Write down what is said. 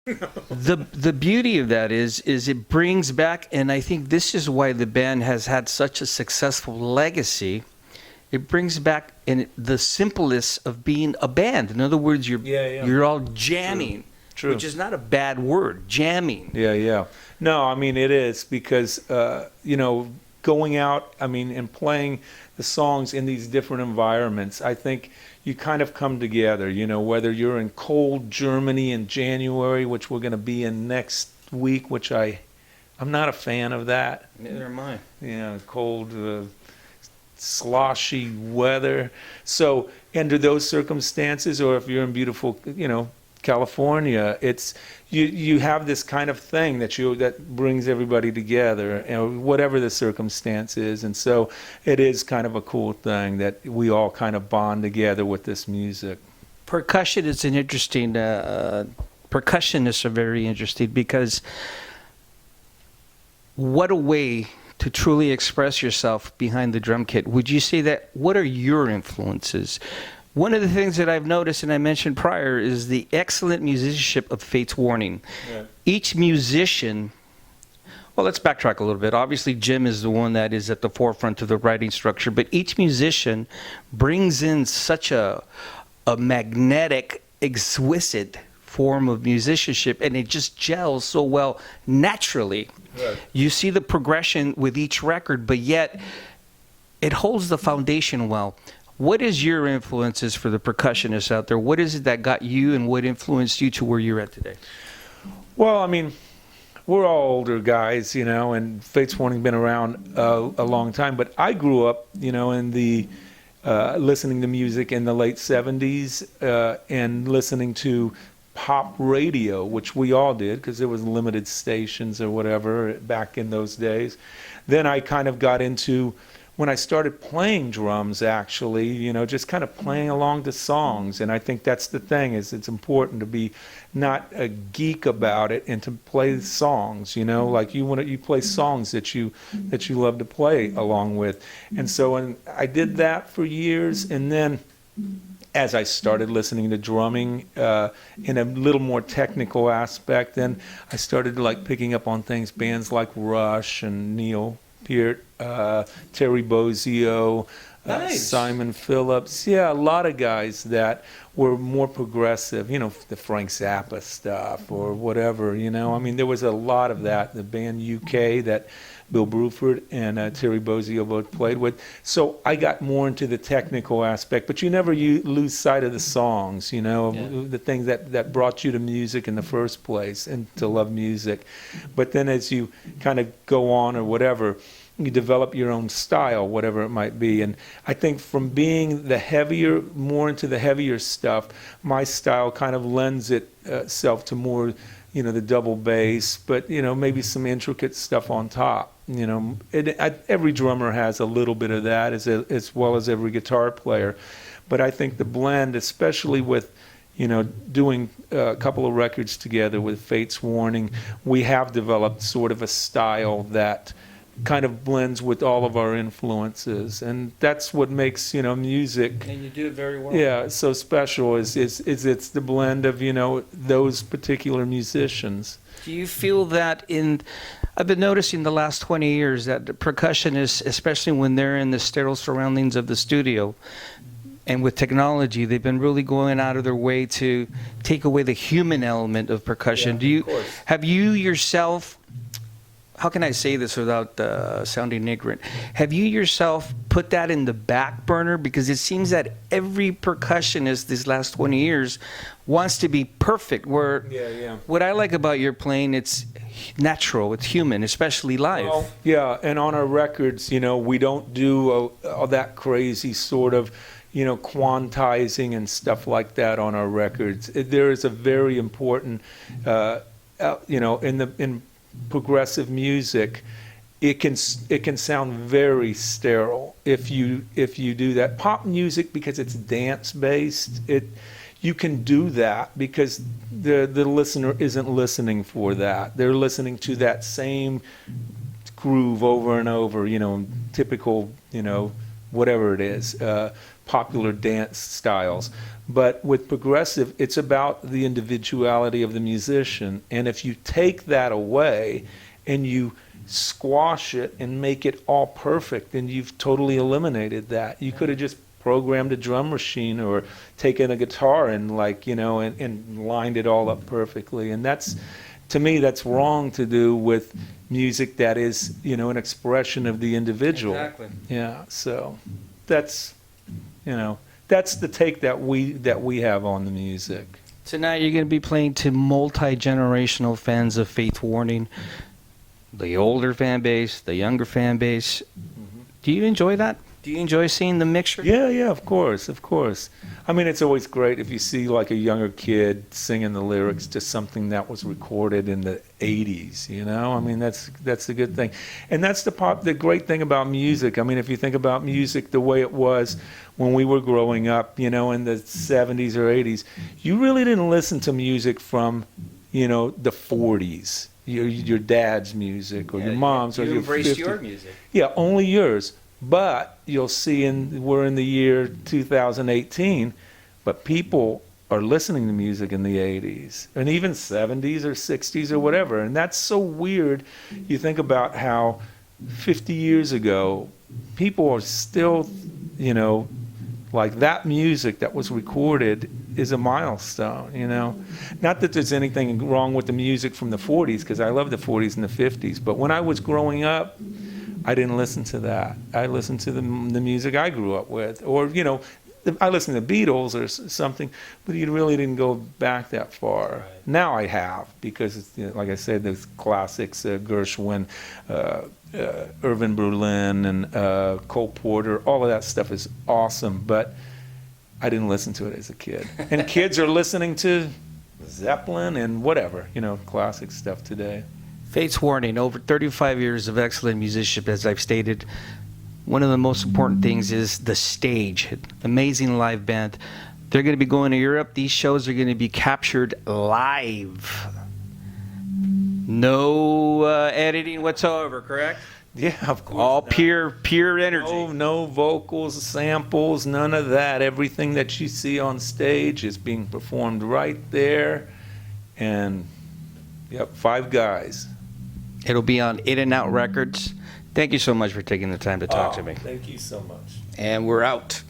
The beauty of that is it brings back, and I think this is why the band has had such a successful legacy. It brings back in the simplest of being a band. In other words, you're all jamming, True. which is not a bad word. Jamming. Yeah. No, I mean, it is because, going out, I mean, and playing the songs in these different environments, I think you kind of come together, whether you're in cold Germany in January, which we're going to be in next week, which I'm not a fan of that. Neither am I. Cold, sloshy weather. So under those circumstances, or if you're in beautiful, California, it's you have this kind of thing that brings everybody together, whatever the circumstance is. And so it is kind of a cool thing that we all kind of bond together with this music. Percussion is an interesting. Percussionists are very interesting because what a way to truly express yourself behind the drum kit. Would you say that? What are your influences? One of the things that I've noticed, and I mentioned prior, is the excellent musicianship of Fates Warning. Yeah. Each musician, well, let's backtrack a little bit. Obviously, Jim is the one that is at the forefront of the writing structure, but each musician brings in such a magnetic, exquisite form of musicianship, and it just gels so well naturally. Right. You see the progression with each record, but yet it holds the foundation well. What is your influences for the percussionists out there? What is it that got you and what influenced you to where you're at today? Well, I mean, we're all older guys, and Fates Warning been around a long time. But I grew up, in the listening to music in the late 70s and listening to pop radio, which we all did because there was limited stations or whatever back in those days. Then I kind of got into, when I started playing drums, actually, just kind of playing along to songs. And I think that's the thing, is it's important to be not a geek about it and to play songs, like you play songs that you love to play along with. And so I did that for years, and then as I started listening to drumming in a little more technical aspect, then I started picking up on things, bands like Rush and Neil Peart, Terry Bozzio, Nice. Simon Phillips. Yeah, a lot of guys that were more progressive, the Frank Zappa stuff or whatever, I mean, there was a lot of that. The band UK that Bill Bruford and Terry Bozzio both played with. So I got more into the technical aspect, but you never lose sight of the songs, the things that brought you to music in the first place and to love music. But then as you kind of go on or whatever, you develop your own style, whatever it might be. And I think from being more into the heavier stuff, my style kind of lends itself to more, the double bass, but, maybe some intricate stuff on top. Every drummer has a little bit of that, as well as every guitar player. But I think the blend, especially with, doing a couple of records together with Fates Warning, we have developed sort of a style that kind of blends with all of our influences, and that's what makes music. And you do it very well. Yeah, so special. Is it's the blend of those particular musicians. Do you feel that I've been noticing the last 20 years that the percussionists, especially when they're in the sterile surroundings of the studio, and with technology, they've been really going out of their way to take away the human element of percussion. Yeah, of course. Have you yourself, how can I say this without sounding ignorant? Have you yourself put that in the back burner? Because it seems that every percussionist these last 20 years wants to be perfect. Yeah. What I like about your playing, it's natural, it's human, especially live. Well, yeah, and on our records, we don't do all that crazy sort of, quantizing and stuff like that on our records. There is a very important, in progressive music, it can sound very sterile if you do that. Pop music, because it's dance based, you can do that because the listener isn't listening for that. They're listening to that same groove over and over, typical, whatever it is, popular dance styles. But with progressive, it's about the individuality of the musician. And if you take that away and you squash it and make it all perfect, then you've totally eliminated that. You could have just programmed a drum machine or taken a guitar and and lined it all up perfectly. And that's, to me, that's wrong to do with music that is, an expression of the individual. Exactly. Yeah. So that's, that's the take that we have on the music. Tonight you're going to be playing to multi-generational fans of Faith Warning, the older fan base, the younger fan base. Do you enjoy that? Do you enjoy seeing the mixture? Yeah, of course. I mean, it's always great if you see like a younger kid singing the lyrics to something that was recorded in the 80s, I mean, that's a good thing. And that's the great thing about music. I mean, if you think about music the way it was when we were growing up, in the 70s or 80s, you really didn't listen to music from, the 40s, your dad's music or your mom's or your 50s. You embraced your music. Yeah, only yours. But you'll see we're in the year 2018, but people are listening to music in the 80s and even 70s or 60s or whatever. And that's so weird. You think about how 50 years ago, people are still, like that music that was recorded is a milestone, Not that there's anything wrong with the music from the 40s, because I love the 40s and the 50s. But when I was growing up, I didn't listen to that. I listened to the music I grew up with. Or, I listened to the Beatles or something, but you really didn't go back that far. Right. Now I have, because, like I said, there's classics, Gershwin, Irving Berlin, and Cole Porter. All of that stuff is awesome, but I didn't listen to it as a kid. And kids are listening to Zeppelin and whatever, classic stuff today. Faith Warning, over 35 years of excellent musicianship, as I've stated. One of the most important things is the stage. Amazing live band. They're going to be going to Europe. These shows are going to be captured live. No editing whatsoever, correct? Yeah, of course. All pure energy. No vocals, samples, none of that. Everything that you see on stage is being performed right there. And, 5 guys. It'll be on In and Out Records. Thank you so much for taking the time to talk to me. Thank you so much. And we're out.